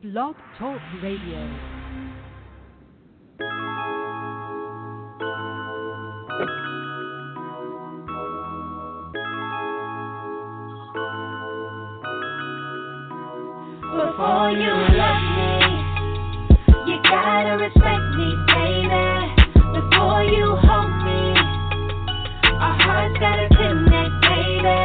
Blog Talk Radio. Before you love me, you gotta respect me, baby. Before you hold me, our hearts gotta connect, baby.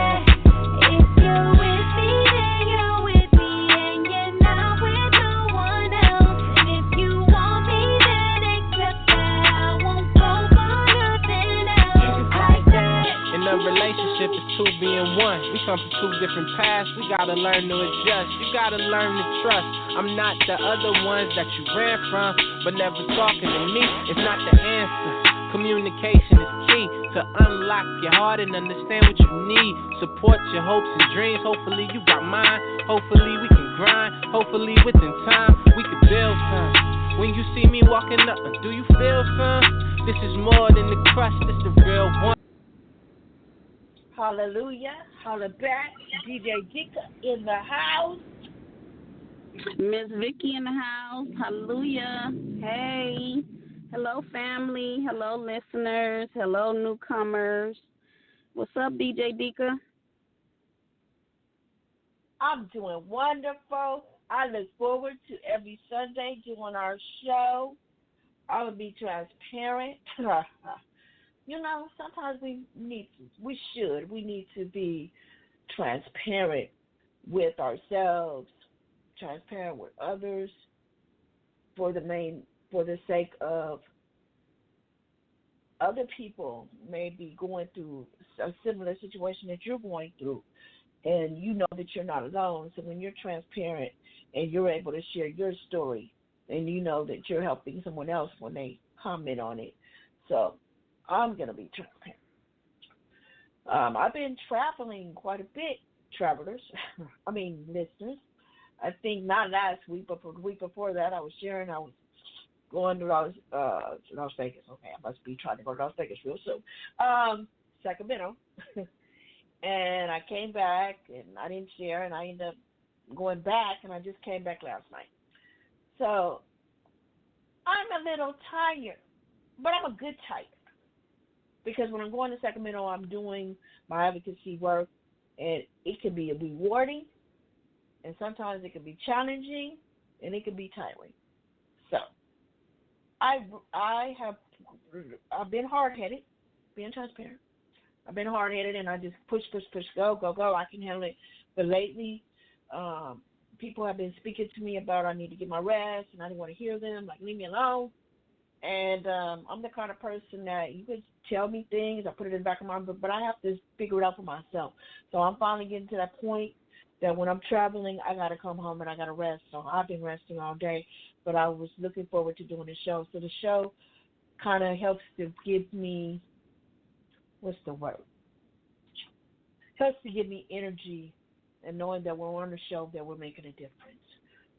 If you're with me, then you're with me, and you're not with no one else. And if you want me, then accept that I won't go for nothing else. It's like that. In a relationship, it's two being one. We come from two different paths. We gotta learn to adjust. You gotta learn to trust. I'm not the other ones that you ran from, but never talking to me. It's not the answer. Communication is key to unlock your heart and understand what you need. Support your hopes and dreams. Hopefully you got mine. Hopefully we can grind. Hopefully within time we can build some. When you see me walking up, do you feel some? This is more than the crush. This the real one. Hallelujah. Holla back. DJ Dika in the house. Miss Vicky in the house. Hallelujah. Hey. Hello, family. Hello, listeners. Hello, newcomers. What's up, DJ Dika? I'm doing wonderful. I look forward to every Sunday doing our show. I will be transparent. You know, sometimes we need to be transparent with ourselves, transparent with others, for the sake of other people may be going through a similar situation that you're going through, and you know that you're not alone. So when you're transparent and you're able to share your story, and you know that you're helping someone else when they comment on it. So I'm going to be transparent. I've been traveling quite a bit, travelers. Listeners. I think not last week, but the week before that, I was going to Las Vegas. Okay, I must be trying to go to Las Vegas real soon. Sacramento. And I came back, and I didn't share, and I ended up going back, and I just came back last night. So I'm a little tired, but I'm a good tired. Because when I'm going to Sacramento, I'm doing my advocacy work, and it can be rewarding, and sometimes it can be challenging, and it can be tiring. So I've been hard-headed, being transparent. I've been hard-headed, and I just push, go. I can handle it. But lately, people have been speaking to me about I need to get my rest, and I didn't want to hear them, like, leave me alone. And I'm the kind of person that you could tell me things, I put it in the back of my mind, but I have to figure it out for myself. So I'm finally getting to that point that when I'm traveling, I got to come home and I got to rest. So I've been resting all day, but I was looking forward to doing the show. So the show kind of helps to give me, what's the word? Helps to give me energy and knowing that we're on the show, that we're making a difference.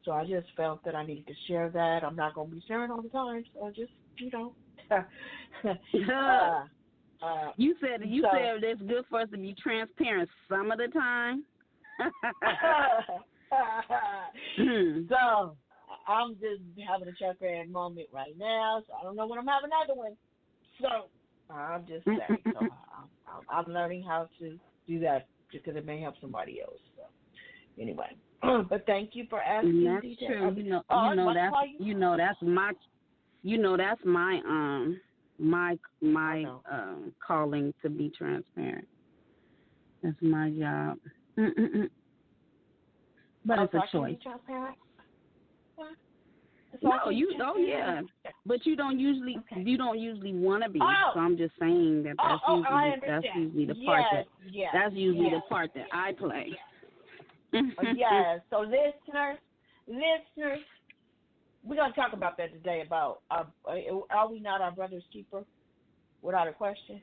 So I just felt that I needed to share that. I'm not going to be sharing all the time, so just, you said it's good for us to be transparent some of the time. So I'm just having a transparent moment right now, so I don't know when I'm having another one. So I'm just saying. So I'm learning how to do that because it may help somebody else. So anyway. But thank you for asking. That's DJ. true. That's my calling to be transparent. That's my job. But it's a choice. Yeah. But you don't usually want to be. So I'm just saying that's usually the part the part that I play. Yes. So listeners, we're going to talk about that today, about are we not our brother's keeper? Without a question.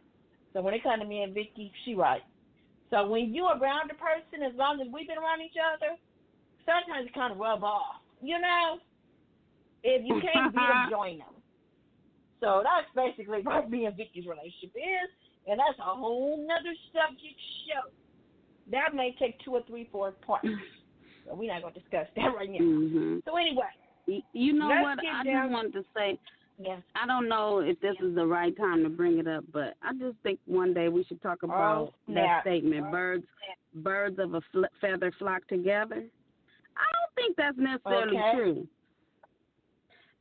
So when it comes to me and Vicky, she right. So when you around a person, as long as we've been around each other, sometimes it kind of rub off. You know? If you can't beat them, join them. So that's basically what me and Vicky's relationship is, and that's a whole nother subject show. That may take 2 or 3, 4 parts. So we're not going to discuss that right now. Mm-hmm. So anyway. You know what? I just wanted to say, I don't know if this is the right time to bring it up, but I just think one day we should talk about that statement, birds of a feather flock together. I don't think that's necessarily true.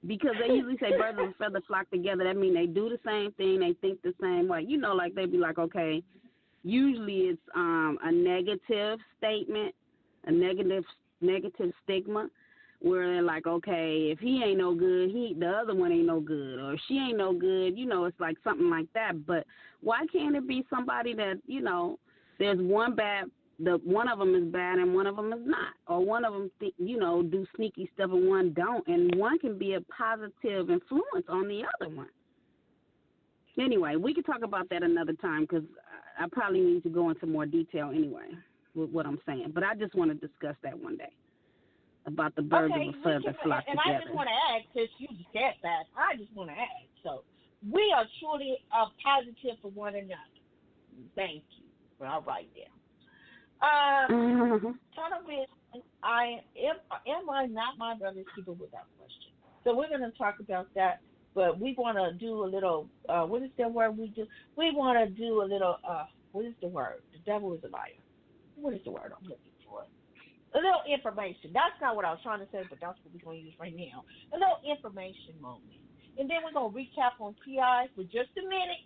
Because they usually say birds of a feather flock together. That means they do the same thing, they think the same way. You know, like they be like, okay, usually it's a negative statement, a negative stigma, where they're like, okay, if he ain't no good, the other one ain't no good, or if she ain't no good, you know, it's like something like that. But why can't it be somebody that, you know, there's one one of them is bad and one of them is not, or one of them, you know, do sneaky stuff and one don't, and one can be a positive influence on the other one. Anyway, we can talk about that another time because I probably need to go into more detail anyway with what I'm saying. But I just want to discuss that one day about the birds of a feather flock together. And I just want to add, since you said that, I just want to add. So we are truly positive for one another. Thank you. All right there. Television, am I not my brother's keeper without question? So we're going to talk about that, but we want to do a little, what is the word we do? We want to do a little, what is the word? The devil is a liar. What is the word I'm looking for? A little information. That's not what I was trying to say, but that's what we're going to use right now. A little information moment. And then we're going to recap on PI for just a minute.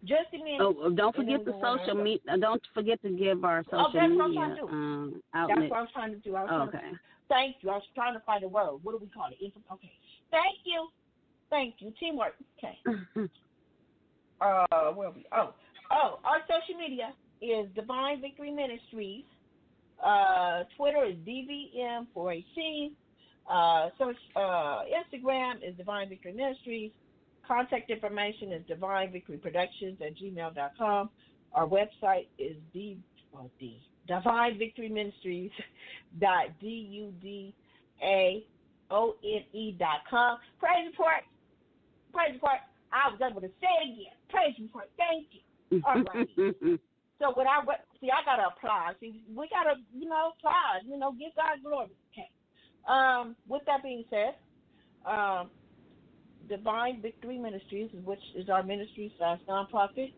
Just a minute. Oh, don't forget the social media. Don't forget to give our social media outlet. That's what I was trying to do. Thank you. I was trying to find a word. What do we call it? Okay. Thank you. Teamwork. Okay. Where are we? Our social media is Divine Victory Ministries. Twitter is DVM4AC. Instagram is Divine Victory Ministries. Contact information is divinevictoryproductions@gmail.com. Our website is divinevictoryministries.DUDAONE.com. Praise report. I was able to say it again. Praise report. Thank you. All right. So when I got to apply. See, we got to, apply. Give God glory. Okay. With that being said, Divine Victory Ministries, which is our ministry / nonprofit,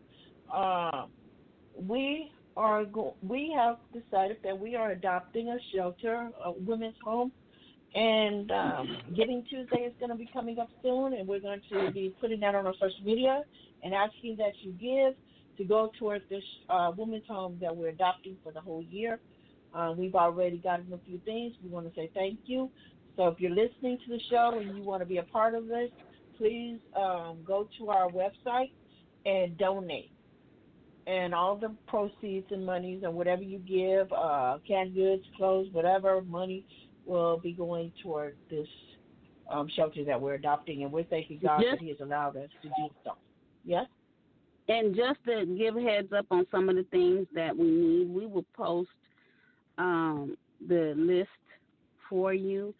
we have decided that we are adopting a shelter, a women's home, and Giving Tuesday is going to be coming up soon, and we're going to be putting that on our social media and asking that you give to go towards this women's home that we're adopting for the whole year. We've already gotten a few things. We want to say thank you. So if you're listening to the show and you want to be a part of this, please go to our website and donate. And all the proceeds and monies and whatever you give, canned goods, clothes, whatever, money will be going toward this shelter that we're adopting. And we're thanking God that He has allowed us to do so. Yes? And just to give heads up on some of the things that we need, we will post the list for you.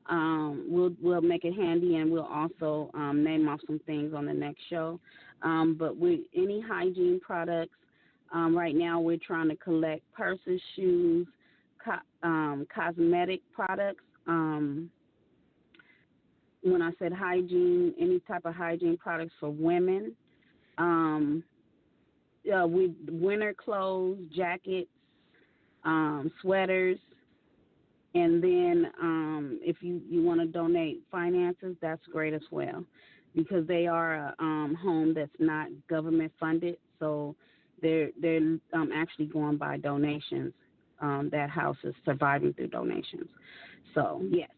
We'll make it handy, and we'll also name off some things on the next show. But any hygiene products, right now we're trying to collect purses, shoes, cosmetic products. When I said hygiene, any type of hygiene products for women. With winter clothes, jackets, sweaters. And then if you want to donate finances, that's great as well, because they are a home that's not government funded, so they're actually going by donations. That house is surviving through donations. So, yes.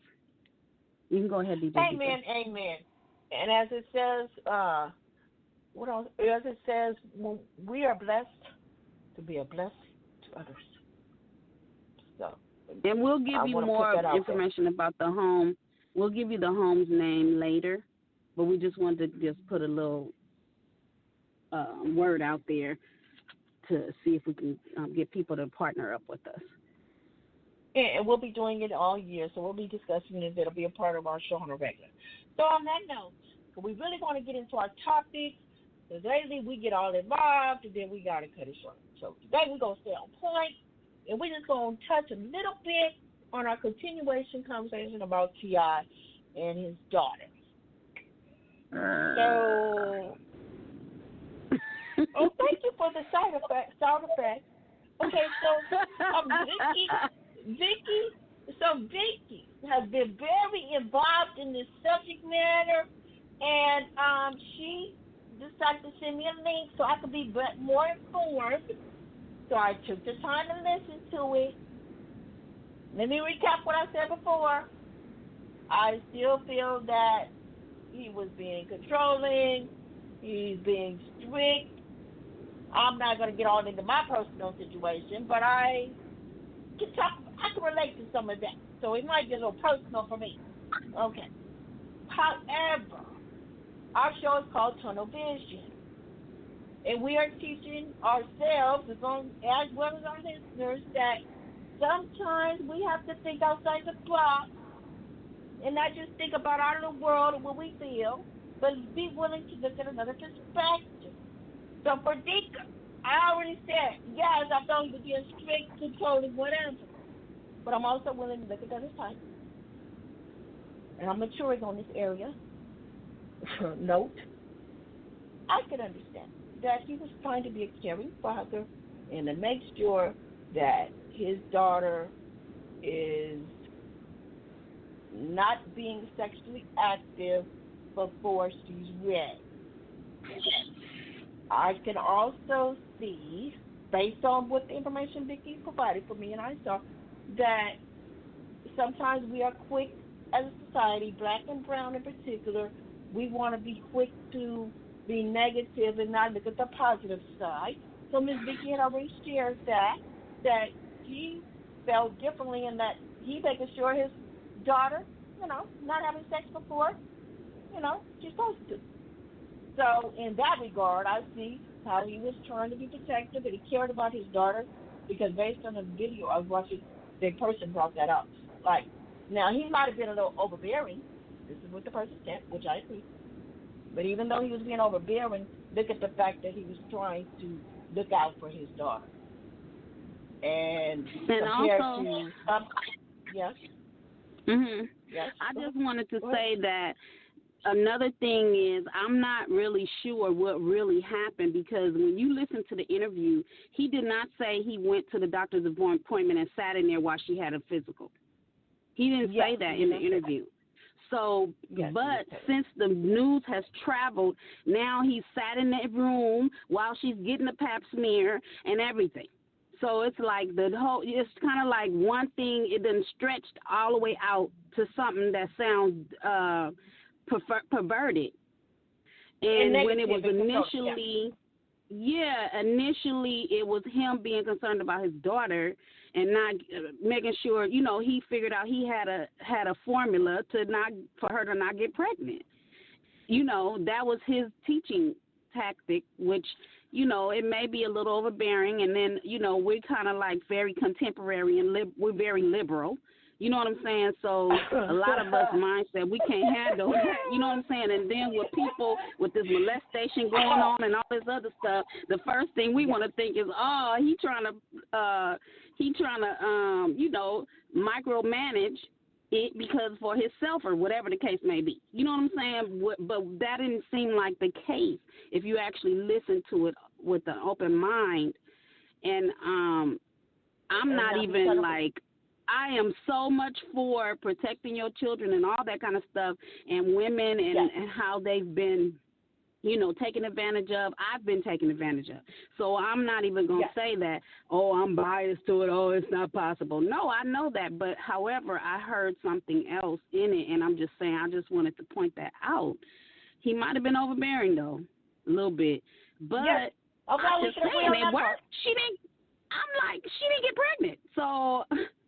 You can go ahead, DJ. Amen. And as it says, we are blessed to be a blessing to others. So. And we'll give you more information about the home. We'll give you the home's name later, but we just wanted to just put a little word out there to see if we can get people to partner up with us. And we'll be doing it all year, so we'll be discussing it. It'll be a part of our show on a regular. So on that note, we really want to get into our topics, because lately we get all involved, and then we got to cut it short. So today we're going to stay on point. And we're just going to touch a little bit on our continuation conversation about T.I. and his daughter. So, thank you for the sound effect. Okay, so Vicky has been very involved in this subject matter, and she decided to send me a link so I could be more informed. So I took the time to listen to it. Let me recap what I said before. I still feel that he was being controlling. He's being strict. I'm not going to get all into my personal situation, but I can relate to some of that. So it might be a little personal for me. Okay. However, our show is called Tunnel Vision. And we are teaching ourselves, as well as our listeners, that sometimes we have to think outside the box and not just think about our little world and what we feel, but be willing to look at another perspective. So for Dika, I already said, yes, I felt he was being strict, controlling, whatever. But I'm also willing to look at the other side. And I'm maturing on this area. Note, I can understand that he was trying to be a caring father and to make sure that his daughter is not being sexually active before she's ready. I can also see, based on what the information Vicki provided for me and I saw, that sometimes we are quick as a society, black and brown in particular, we want to be quick to be negative and not look at the positive side. So Ms. Vicki had already shared that he felt differently in that he making sure his daughter, not having sex before, she's supposed to. So in that regard, I see how he was trying to be protective and he cared about his daughter because based on the video I was watching, the person brought that up. Like, now he might have been a little overbearing. This is what the person said, which I agree. But even though he was being overbearing, look at the fact that he was trying to look out for his daughter. And compared also, to yes. Mhm. Yes. I just wanted to say that another thing is I'm not really sure what really happened because when you listen to the interview, he did not say he went to the doctor's appointment and sat in there while she had a physical. He didn't say that in the interview. So, but since the news has traveled, now he's sat in that room while she's getting the pap smear and everything. So it's like it's kind of like one thing, it done stretched all the way out to something that sounds perverted. And when it was initially, initially it was him being concerned about his daughter and not making sure, he figured out he had a formula for her to not get pregnant. That was his teaching tactic, which, it may be a little overbearing. And then, we're kind of like very contemporary and we're very liberal. You know what I'm saying? So a lot of us mindset, we can't handle that. You know what I'm saying? And then with people with this molestation going on and all this other stuff, the first thing we want to think is, he trying to micromanage it because for himself or whatever the case may be. You know what I'm saying? But that didn't seem like the case if you actually listen to it with an open mind. And I'm not even like, I am so much for protecting your children and all that kind of stuff and women and how they've been, taken advantage of. I've been taken advantage of. So I'm not even going to say that, I'm biased to it. It's not possible. No, I know that. But, however, I heard something else in it, and I'm just saying I just wanted to point that out. He might have been overbearing, though, a little bit. But I'm just saying it worked. She didn't get pregnant. So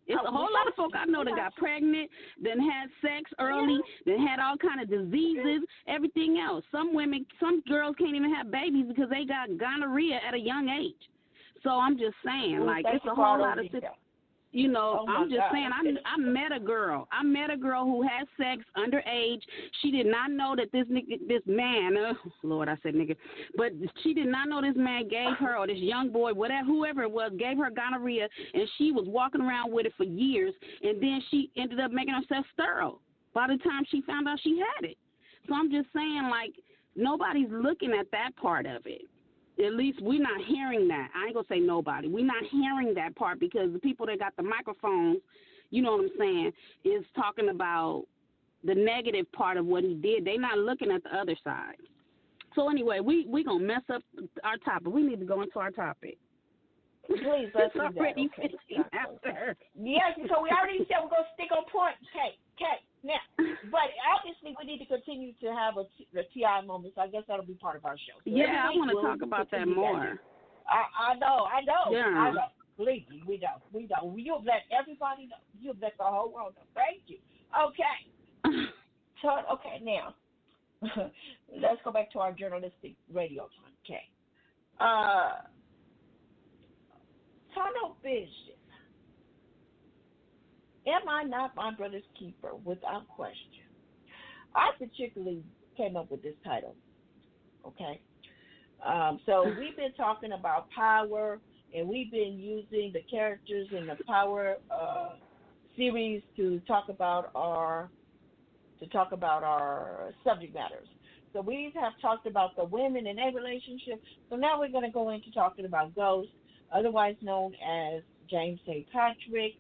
it's a whole lot of folk I know that got pregnant, then had sex early, then had all kind of diseases, everything else. Some girls can't even have babies because they got gonorrhea at a young age. So I'm just saying, it's a whole lot of You know, I'm just saying, I met a girl. I met a girl who had sex underage. She did not know that this man, Lord, I said nigga, but she did not know this man gave her, or this young boy, whatever, whoever it was, gave her gonorrhea, and she was walking around with it for years, and then she ended up making herself sterile by the time she found out she had it. So I'm just saying, like, nobody's looking at that part of it. At least we're not hearing that. I ain't going to say nobody. We're not hearing that part because the people that got the microphones, you know what I'm saying, is talking about the negative part of what he did. They're not looking at the other side. So anyway, we going to mess up our topic. We need to go into our topic. Please, let's do that. Okay. Yes, so we already said we're going to stick on point. Okay. Now, but obviously we need to continue to have the TI moment, so I guess that'll be part of our show. So yeah, I want to talk about that more. I know. Yeah. I know. Believe me, we don't. You'll let everybody know. You'll let the whole world know. Thank you. Okay. So, okay, now, let's go back to our journalistic radio time. Okay. Tunnel vision. Am I not my brother's keeper? Without question. I particularly came up with this title. Okay. So we've been talking about power, and we've been using the characters in the Power series to talk about our subject matters. So we have talked about the women in a relationship. So now we're going to go into talking about Ghost, otherwise known as James St. Patrick,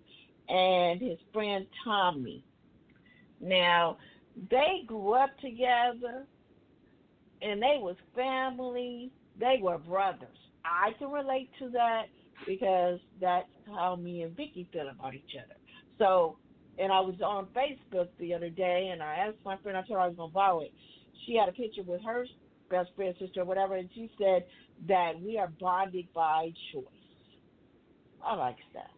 and his friend Tommy. Now, they grew up together, and they was family. They were brothers. I can relate to that because that's how me and Vicky feel about each other. So, and I was on Facebook the other day, and I asked my friend, I told her I was going to borrow it. She had a picture with her best friend, sister, or whatever, and she said that we are bonded by choice. I like that.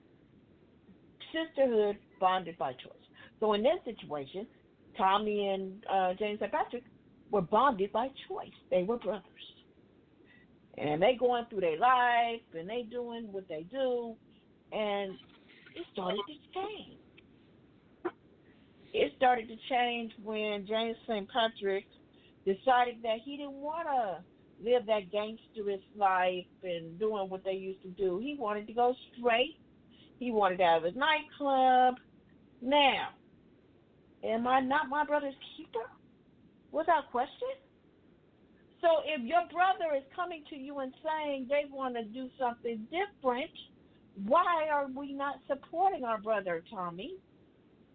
Sisterhood bonded by choice. So in this situation, Tommy and James St. Patrick were bonded by choice. They were brothers. And they going through their life, and they doing what they do, and it started to change. It started to change when James St. Patrick decided that he didn't want to live that gangsterous life and doing what they used to do. He wanted to go straight. He wanted to have his nightclub. Now, am I not my brother's keeper? Without question. So if your brother is coming to you and saying they want to do something different, why are we not supporting our brother, Tommy?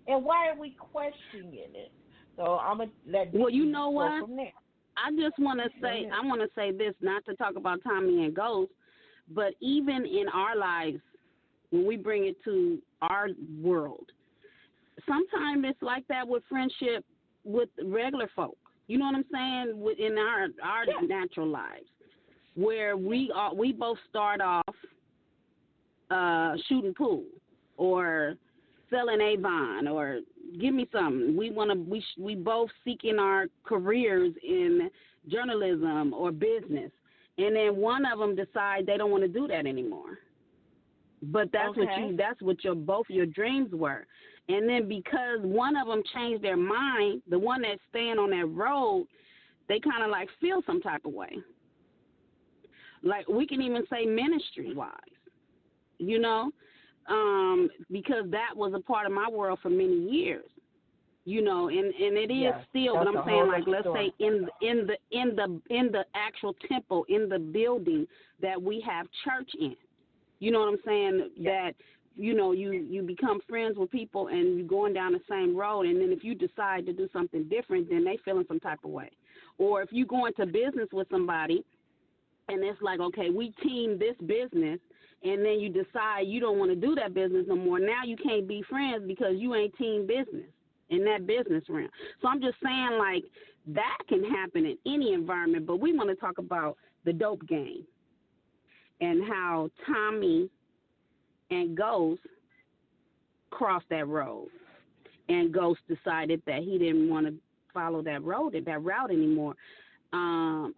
And why are we questioning it? So I'm going to let you know go what? from there. I just want to say, I want to say this, not to talk about Tommy and Ghost, but even in our lives, when we bring it to our world, sometimes it's like that with friendship with regular folk. You know what I'm saying? Within our natural lives, where we both start off shooting pool or selling Avon or give me something. We both seeking our careers in journalism or business, and then one of them decide they don't want to do that anymore. But that's what both your dreams were. And then because one of them changed their mind, the one that's staying on that road, they kind of like feel some type of way. Like we can even say ministry-wise, you know, because that was a part of my world for many years, you know, and it is still. But I'm saying, like, let's say in the actual temple, in the building that we have church in. You know what I'm saying? That, you know, you become friends with people and you're going down the same road. And then if you decide to do something different, then they feel in some type of way. Or if you go into business with somebody and it's like, okay, we team this business, and then you decide you don't want to do that business no more. Now you can't be friends because you ain't team business in that business realm. So I'm just saying, like, that can happen in any environment. But we want to talk about the dope game. And how Tommy and Ghost crossed that road. And Ghost decided that he didn't want to follow that route anymore. I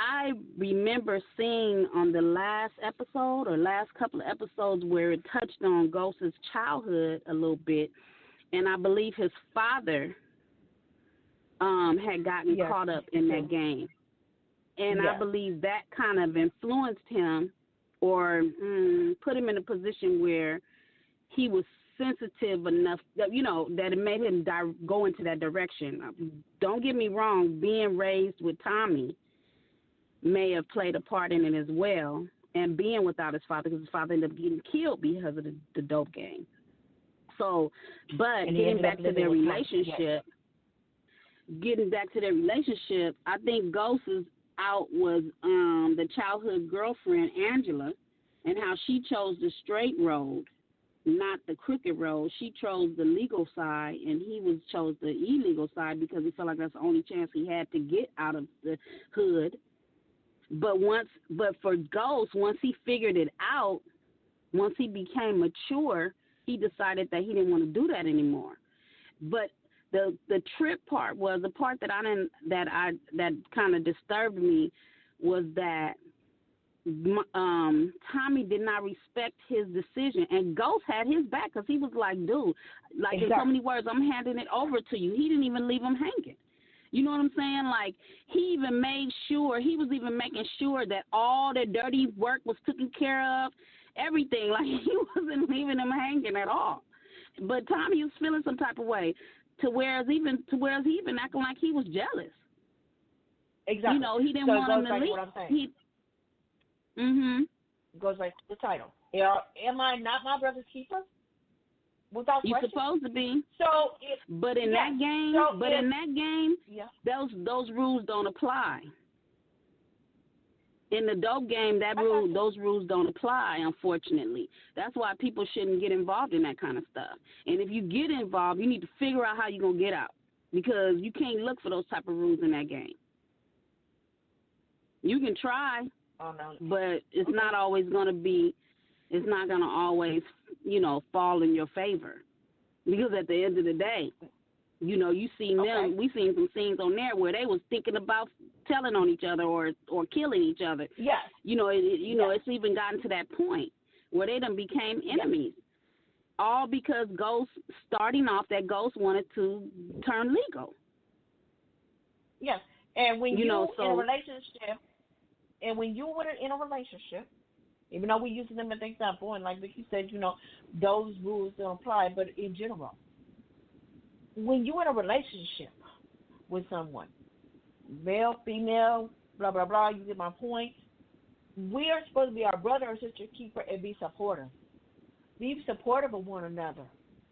I remember seeing on the last episode or last couple of episodes where it touched on Ghost's childhood a little bit, and I believe his father had gotten caught up in that game. And I believe that kind of influenced him or put him in a position where he was sensitive enough, that, you know, that it made him go into that direction. Don't get me wrong, being raised with Tommy may have played a part in it as well, and being without his father, because his father ended up getting killed because of the dope game. So, but getting back to their relationship, I think Ghost's out was the childhood girlfriend, Angela, and how she chose the straight road, not the crooked road. She chose the legal side, and he chose the illegal side because he felt like that's the only chance he had to get out of the hood. But for Ghost, once he figured it out, once he became mature, he decided that he didn't want to do that anymore. But the trip part was the part that that kind of disturbed me was that Tommy did not respect his decision, and Ghost had his back because he was like, dude, like in so many words, I'm handing it over to you. He didn't even leave him hanging. You know what I'm saying? Like, he was even making sure that all the dirty work was taken care of, everything. Like, he wasn't leaving him hanging at all. But Tommy was feeling some type of way, to whereas he even acting like he was jealous. Exactly. You know, he didn't want him to leave. What I'm saying. Goes like the title. Am I not my brother's keeper? Without You're question. Supposed to be. So, but in that game, those rules don't apply. In the dope game, those rules don't apply, unfortunately. That's why people shouldn't get involved in that kind of stuff. And if you get involved, you need to figure out how you're going to get out, because you can't look for those type of rules in that game. You can try, but it's not always going to be, it's not going to always, you know, fall in your favor. Because at the end of the day, you know, you seen them, we seen some scenes on there where they was thinking about telling on each other or killing each other. Yes. You know, it's even gotten to that point where they done became enemies. All because Ghost wanted to turn legal. Yes. And when in a relationship, even though we're using them as an example, and like Vicky said, you know, those rules don't apply, but in general, when you're in a relationship with someone, male, female, blah, blah, blah, you get my point, we are supposed to be our brother or sister keeper and be supportive. Be supportive of one another.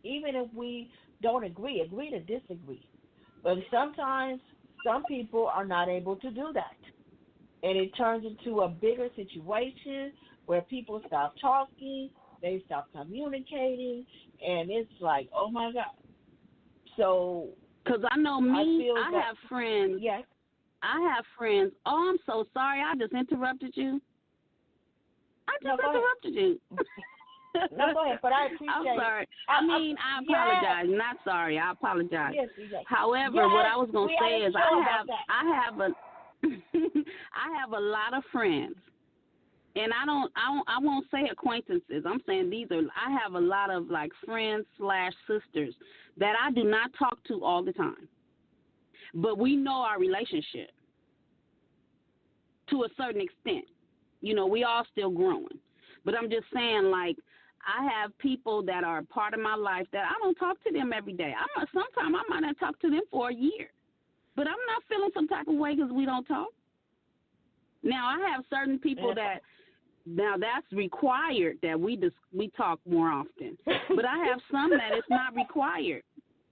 Even if we don't agree to disagree. But sometimes some people are not able to do that. And it turns into a bigger situation where people stop talking, they stop communicating, and it's like, oh my God. So, because I know me, I have friends. Yes. I have friends. Oh, I'm so sorry. I just interrupted you. Interrupted you. No, go ahead, but I appreciate it. I'm sorry. I apologize. Yes. Not sorry. I apologize. Yes, yes. However, what I was going to say is I have a lot of friends. And I won't say acquaintances. I'm saying I have a lot of like friends/sisters that I do not talk to all the time. But we know our relationship to a certain extent. You know, we all still growing. But I'm just saying, like, I have people that are part of my life that I don't talk to them every day. Sometimes I might not talk to them for a year. But I'm not feeling some type of way because we don't talk. Now, I have certain people now that's required that we talk more often. But I have some that it's not required.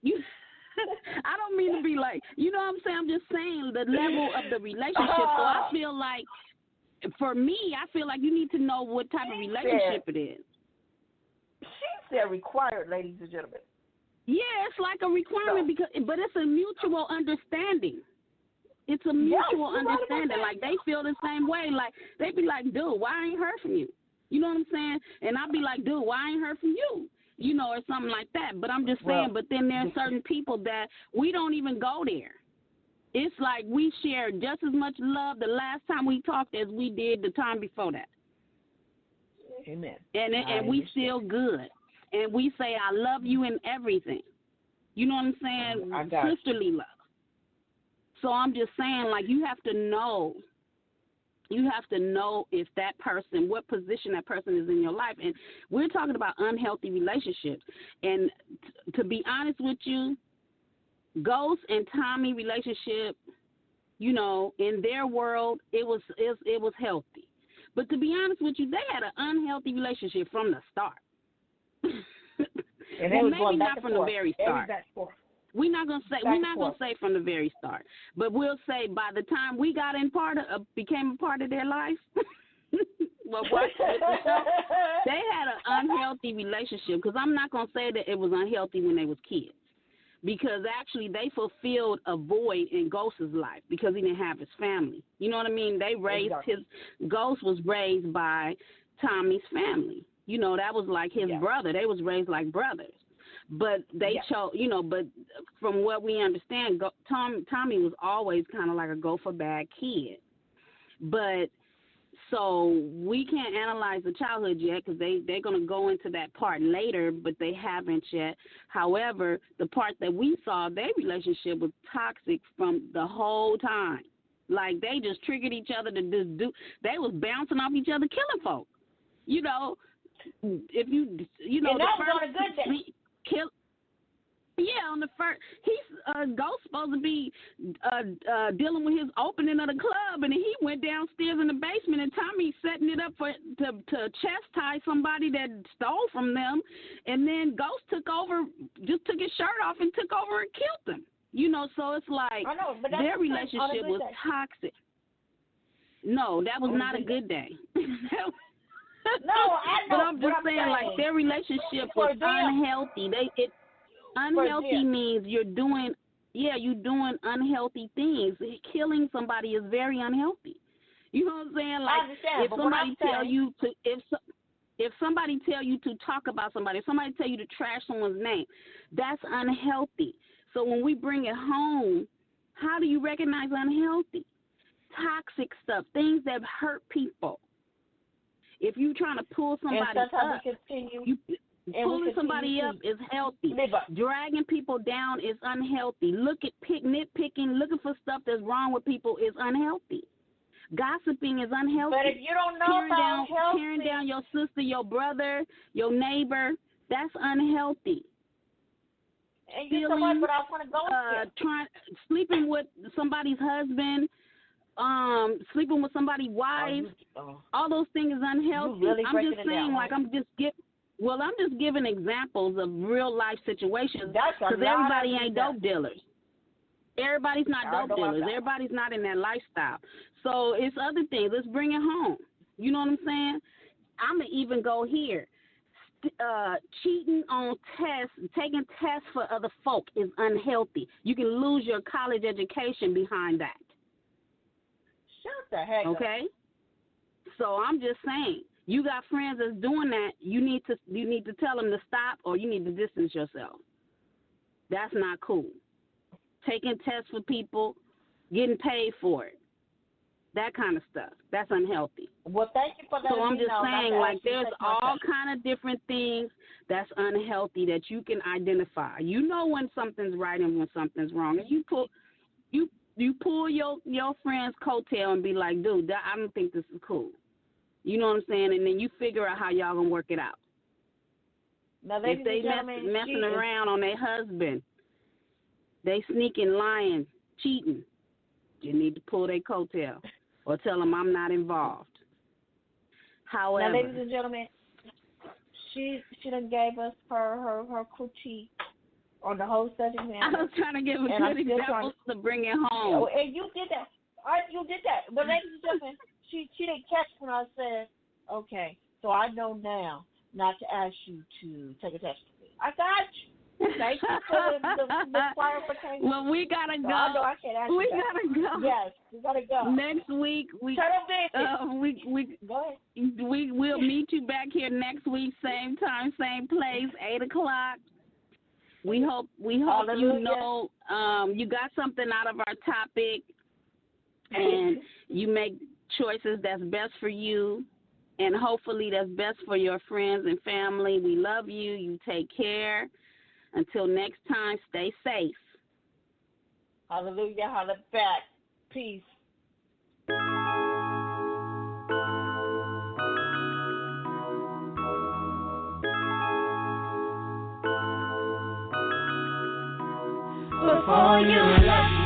I don't mean to be like, you know what I'm saying? I'm just saying the level of the relationship. So I feel like, for me, I feel like you need to know what type of relationship it is. She said required, ladies and gentlemen. Yeah, it's like a requirement, but it's a mutual understanding. It's a mutual understanding. Like, they feel the same way. Like, they be like, dude, why I ain't heard from you? You know what I'm saying? And I'll be like, dude, why I ain't heard from you? You know, or something like that. But I'm just saying, but then there's certain people that we don't even go there. It's like we share just as much love the last time we talked as we did the time before that. Amen. And we still good. And we say, I love you in everything. You know what I'm saying? Sisterly love. So I'm just saying, like, you have to know if that person, what position that person is in your life. And we're talking about unhealthy relationships. And to be honest with you, Ghost and Tommy relationship, you know, in their world, it was healthy. But to be honest with you, they had an unhealthy relationship from the start. And well, was maybe going back not from the very start. We're not gonna say from the very start, but we'll say by the time we got became a part of their life. Well, they had an unhealthy relationship, because I'm not gonna say that it was unhealthy when they was kids, because actually they fulfilled a void in Ghost's life because he didn't have his family. You know what I mean? They raised Ghost was raised by Tommy's family. You know, that was like his brother. They was raised like brothers. But they chose, you know, but from what we understand, Tommy was always kind of like a go for bad kid. But so we can't analyze the childhood yet, because they're going to go into that part later, but they haven't yet. However, the part that we saw, their relationship was toxic from the whole time. Like, they just triggered each other to just they was bouncing off each other, killing folk. You know, if you know, and that was on a good day. On the first, he's Ghost supposed to be dealing with his opening of the club, and he went downstairs in the basement, and Tommy setting it up to chastise somebody that stole from them, and then Ghost took his shirt off and took over and killed him. You know, so it's like their relationship was toxic. No, that was not a good day. No, I know. But I'm just saying, like, their relationship was unhealthy. Unhealthy means you're doing unhealthy things. Killing somebody is very unhealthy. You know what I'm saying? Like, if somebody tell you to talk about somebody, if somebody tell you to trash someone's name, that's unhealthy. So when we bring it home, how do you recognize unhealthy? Toxic stuff, things that hurt people. If you're trying to pull somebody up, pulling somebody up is healthy. Dragging people down is unhealthy. Nitpicking, looking for stuff that's wrong with people is unhealthy. Gossiping is unhealthy. But if you don't know tearing down your sister, your brother, your neighbor, that's unhealthy. And you know what? But I want to go sleeping with somebody's husband. Sleeping with somebody's wife, all those things is unhealthy. I'm just saying, like, I'm just giving examples of real life situations, because everybody ain't dope dealers. Everybody's not dope dealers. Everybody's not in that lifestyle. So it's other things. Let's bring it home. You know what I'm saying? I'm gonna even go here. Cheating on tests, taking tests for other folk is unhealthy. You can lose your college education behind that. Shut the heck up. Okay? So I'm just saying, you got friends that's doing that, you need to tell them to stop, or you need to distance yourself. That's not cool. Taking tests for people, getting paid for it. That kind of stuff. That's unhealthy. Well, thank you for that. So I'm just saying, like, there's all kind of different things that's unhealthy that you can identify. You know when something's right and when something's wrong. And you pull your friend's coattail and be like, dude, I don't think this is cool. You know what I'm saying? And then you figure out how y'all going to work it out. Now, if they messing around on their husband, they sneaking, lying, cheating, you need to pull their coattail or tell them I'm not involved. However, now, ladies and gentlemen, she done gave us her critique on the whole subject matter. I was trying to give a good example to bring it home. Oh, and you did that. You did that. But ladies and gentlemen, she didn't catch when I said, okay, so I know now not to ask you to take a test with me. I got you. Thank you for the clarification. Well, we gotta go. I know I can't ask you that. Gotta go. Yes, we gotta go. Next week we go ahead. We'll meet you back here next week, same time, same place, 8:00. We hope you know you got something out of our topic, and you make choices that's best for you, and hopefully that's best for your friends and family. We love you. You take care. Until next time, stay safe. Hallelujah. Holla back. Peace. Before you left